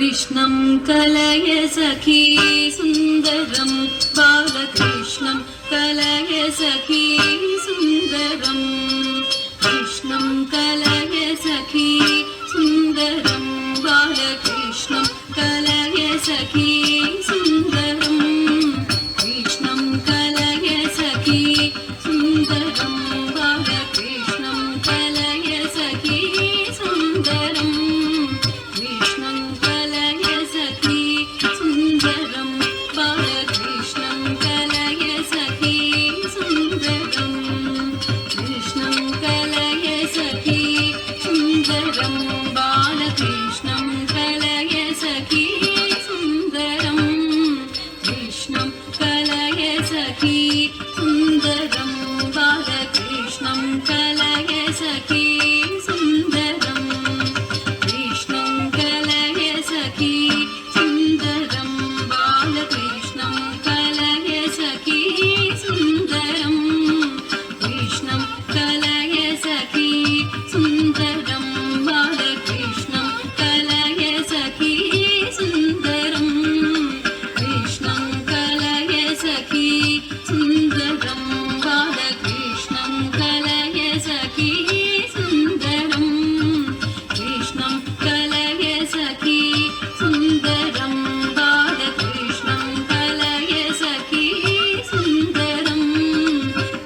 कृष्णं कलय सखी सुन्दरं बालकृष्णं कलय सखी सुन्दरं कृष्णं कलय सखी सुन्दरं बालकृष्णं कलय सखी सुन्दरं कृष्णं कलय सखी सुन्दरं बालकृष्णं कलय सखी सुन्दरं कृष्णं कलय सखी सुन्दरं बालकृष्णं कलय सखी सुन्दरं कृष्णं कलय सखी सुन्दरं बालकृष्णं कलय सखी सुन्दरं कृष्णं कलय सखी सुन्दरं बालकृष्णं कलय सखी सुन्दरं कृष्णं कलय सखी सुन्दरं बालकृष्णं कलय सखी सुन्दरं कृष्णं कलय सखी सुन्दरं बालकृष्णं कलय सखी सुन्दरं कृष्णं कलय सखी सुन्दरं बालकृष्णं कलय सखी सुन्दरं कृष्णं कलय सखी सुन्दरं बालकृष्णं कलय सखी सुन्दरं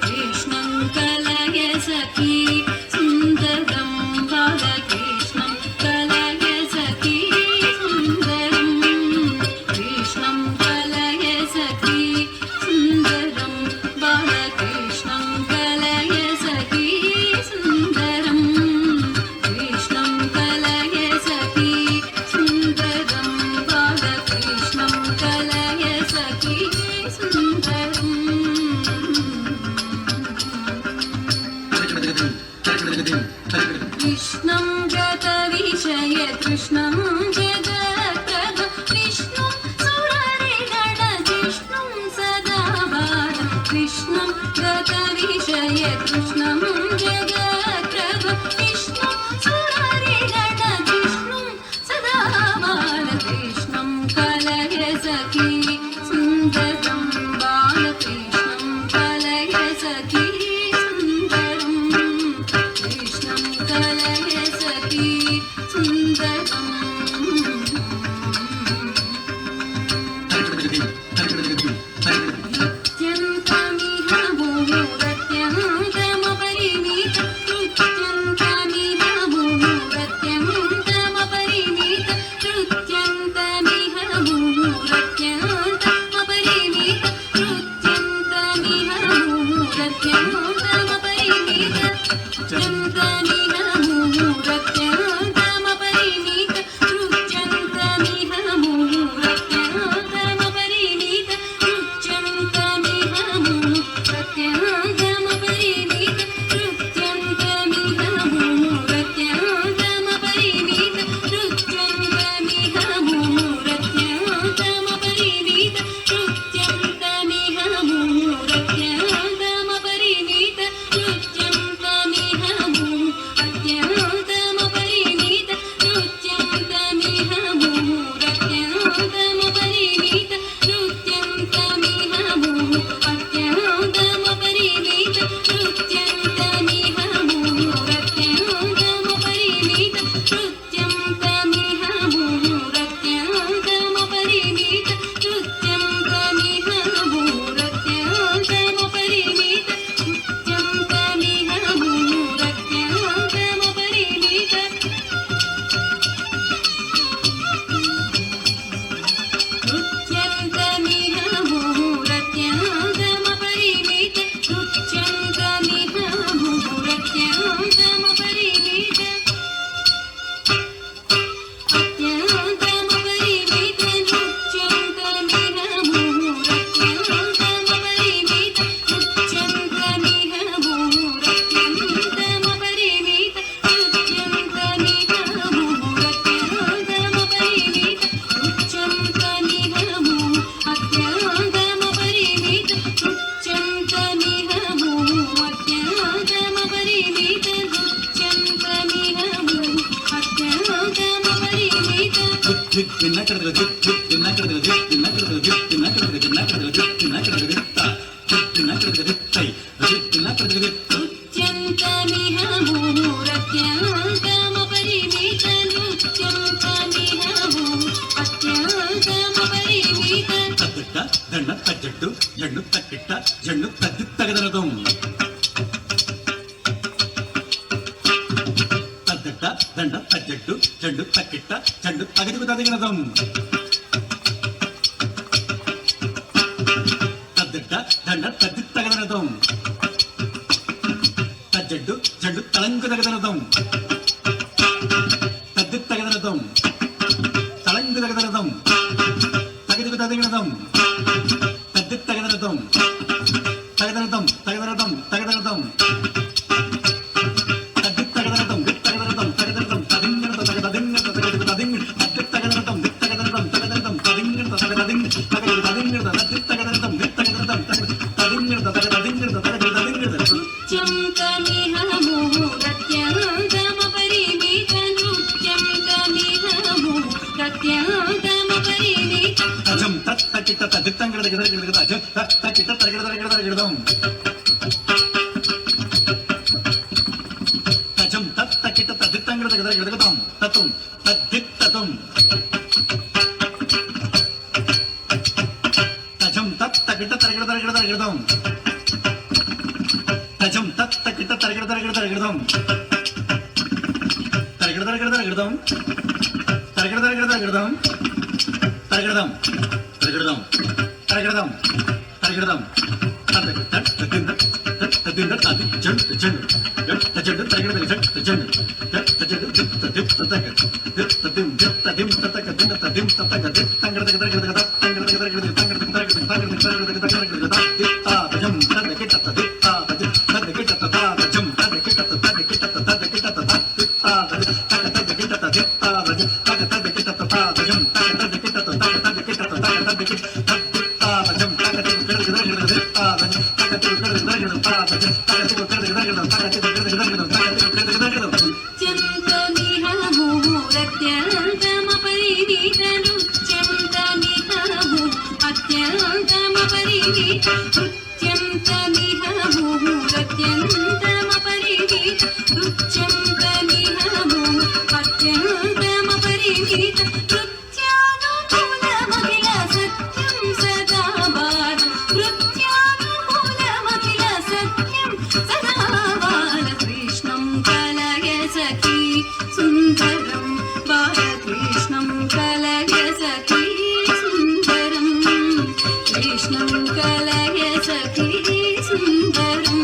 कृष्णं कलय सखी सुन्दरं बालकृष्णं कलय सखी सुन्दरं कृष्णं कलय सखी सुन्दरं बालकृष्णं कलय सखी सुन्दरं कृष्णं कलय सखी सुन्दरं बालकृष्णं कलय सखी सुन्दरं कृष्णं गतविषय कृष्णं जगत्प्रभ विष्णुं सुररिगणजिष्णुं सदा बालं कृष्णं गतविषय कृष्णं जगत्प्रभ विष्णुं सुररिगणजिष्णुं सदा बालं कृष्णं कलय सखी सुन्दरं बालकृष्णं कलय सखी सुन्दरं कृष्णं कलय सखी सुन्दरं नृत्यन्तमिह मुहुरत्यन्तमपरिमित नृत्यन्तमिह मुहुरत्यन्तमपरिमित नृत्यन्तमिह मुहुरत्यन्तमपरिमित नृत्यन्तमिह मुहुरत्यन्तमपरिमित नृत्यन्तमिह मुहुरत्यन्तमपरिमित नृत्यन्तमिह मुहुरत्यन्तमपरिमित नृत्यन्तमिह मुहुरत्यन्तमपरिमित नृत्यन्तमिह मुहुरत्यन्तमपरिमित नृत्यन्तमिह मुहुरत्यन्तमपरिमित नृत्यन्तमिह मुहुरत्यन्तमपरिमित नृत्यन्तमिह मुहुरत्यन्तमपरिमित నృత్యంతమిహ ముహూరత్యంతమపరిమిత నృత్యంతమిహ అత్యంతమపరిమిత తద్దట దండ తజ్జట్టు జండు తక్కిట్ట జండు తద్ది తగదనదం తద్దట దండ తజ్జట్టు జండు తక్కిట్ట జండు తగదుకు తదిగినదం తద్దట దండ తద్ది తగదనదం తజ్జడ్డు జండు తలంకు తగదనదం తద్ది తగదనదం తలంకు తగదనదం తగదుకు తదిగినదం తద్ది తగదనదం తగదనదం తగదనదం తగదనదం తద్ది తగదనదం తగదనదం తగదనదం తదింగన తగదదింగన తగదుకు తదింగన తద్ది తగదనదం తగదనదం తగదనదం తదింగన తగదదింగన తగదుకు తదింగన తద్ది తగదనదం తగదనదం తదింగన తగదదింగన తగదుకు తదింగన నృత్యంతమిహ ముహూరత్యంతమపరిమిత నృత్యంతమిహ ముహూరత్యంతమపరిమిత తజం తత్తకిట తదిత్తంగడ దగ్గర తజం తత్తకిట తరగడదం తజం తత్తకిట తదిత్తంగడ దగ్గర తత్వం తద్దిత్తతం తజం తత్తకిట తరగడదం తజం తత్తకిట తరగడదం తరగడదం తరగడదం తరగడదం తరగడదం తదింద తది జండు జండు తజండు తరగడ జండు తజండు తదిం తతక తదిం తదిం తతక దిన తదిం తతక తంగడ తగడ తంగడ తగడ తజం తదకిట తదిత్త తదకిట తజం తదకిట తదకిట తదకిట తదిత్త తదకిట తదిత్త తదకిట తజం తదకిట తదకిట తజం నృత్యంతమిహ ముహూరత్యంతమపరిమిత నృత్యంతమిహ అత్యంతమపరిమిత నృత్యంతమిహ ముహూరత్యంతమపరిమిత నృత్యంతమిహ అత్యంతమపరిమిత నృత్యానుకూలమఖిల సత్యం సదా బాల నృత్యానుకూలమఖిల సత్యం సదా బాలకృష్ణం కలయ సఖీ సుందరం బాలకృష్ణం కలయ సఖీ సుందరం కృష్ణం కలయ సఖీ సుందరం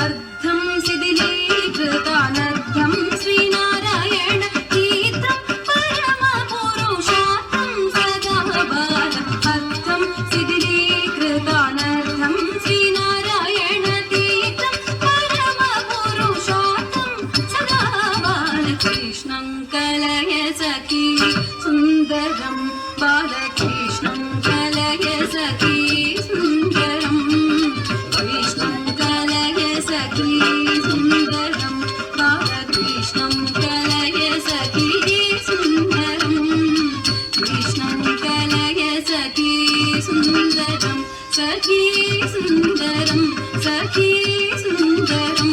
అర్ధం శిథిలీకృతానర్ధం శ్రీనారాయణ తీర్థం పరమ పురుషార్థం సదా బాల అర్ధం శిథిలీకృతానర్ధం శ్రీనారాయణ తీర్థం పరమ పురుషార్థం సదా బాలకృష్ణం కలయ సఖీ సుందరం బాలకృష్ణం కలయ సఖీ సుందరం కృష్ణం కలయ సఖీ సుందరం బాలకృష్ణం కలయ సఖీ సుందరం కృష్ణం కలయ సఖీ సుందరం సఖీ సుందరం సఖీ సుందరం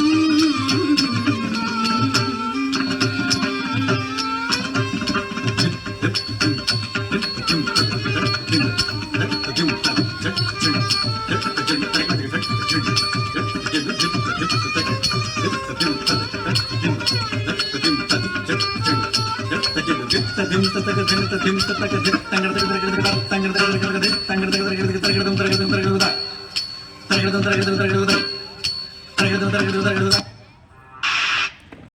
తదిం తతక దిన తదిం తతక దిన తంగడ